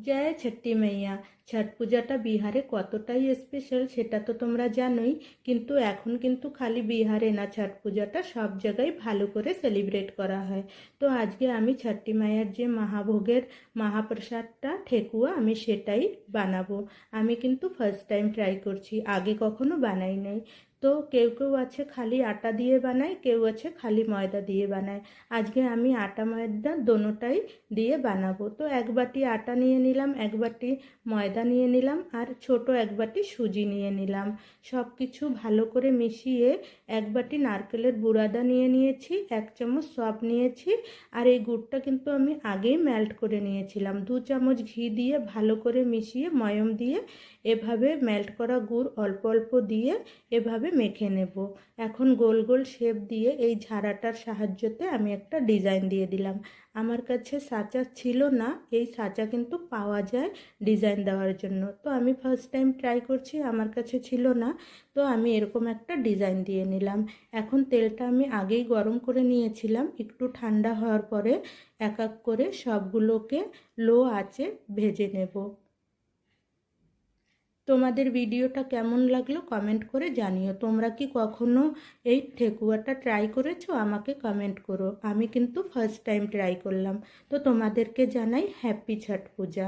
জয় ছট্টি মাইয়া। ছট পূজাটা বিহারে কতটাই স্পেশাল সেটা তো তোমরা জানোই, কিন্তু এখন কিন্তু খালি বিহারে না, ছট পূজাটা সব জায়গায় ভালো করে সেলিব্রেট করা হয়। তো আজকে আমি ছট্টি মাইয়ার যে মহাভোগের মহাপ্রসাদটা ঠেকুয়া আমি সেটাই বানাবো। আমি কিন্তু ফার্স্ট টাইম ট্রাই করছি, আগে কখনো বানাই নাই। তো কেউ কেউ আছে খালি আটা দিয়ে বানায়, কেউ আছে খালি ময়দা দিয়ে বানায়। আজকে আমি আটা ময়দা দোনোটাই দিয়ে বানাবো। তো এক বাটি আটা নিয়ে নিলাম, এক বাটি ময়দা নিয়ে নিলাম, আর ছোট এক বাটি সুজি নিয়ে নিলাম। সব কিছু ভালো করে মিশিয়ে এক বাটি নারকেলের বুড়াদা নিয়ে নিয়েছি, এক চামচ সব নিয়েছি। আর এই গুড়টা কিন্তু আমি আগেই মেল্ট করে নিয়েছিলাম। 2 চামচ ঘি দিয়ে ভালো করে মিশিয়ে ময়ম দিয়ে এভাবে মেল্ট করা গুড় অল্প অল্প দিয়ে এভাবে মেখে নেব। এখন গোল গোল শেপ দিয়ে এই ঝাড়াটার সাহায্যতে আমি একটা ডিজাইন দিয়ে দিলাম। আমার কাছে সাঁচা ছিল না, এই সাঁচা কিন্তু পাওয়া যায় ডিজাইন দেওয়ার জন্য। তো আমি ফার্স্ট টাইম ট্রাই করছি, আমার কাছে ছিল না। তো আমি এরকম একটা ডিজাইন দিয়ে নিলাম। এখন তেলটা আমি আগেই গরম করে নিয়েছিলাম, একটু ঠান্ডা হওয়ার পরে এক এক করে সবগুলোকে লো আঁচে ভেজে নেব। তোমাদের ভিডিওটা কেমন লাগলো কমেন্ট করে জানিও। তোমরা কি কখনো এই ঠেকুয়াটা ট্রাই করেছো? আমাকে কমেন্ট করো। আমি কিন্তু ফার্স্ট টাইম ট্রাই করলাম। তো তোমাদেরকে জানাই হ্যাপি ছট পূজা।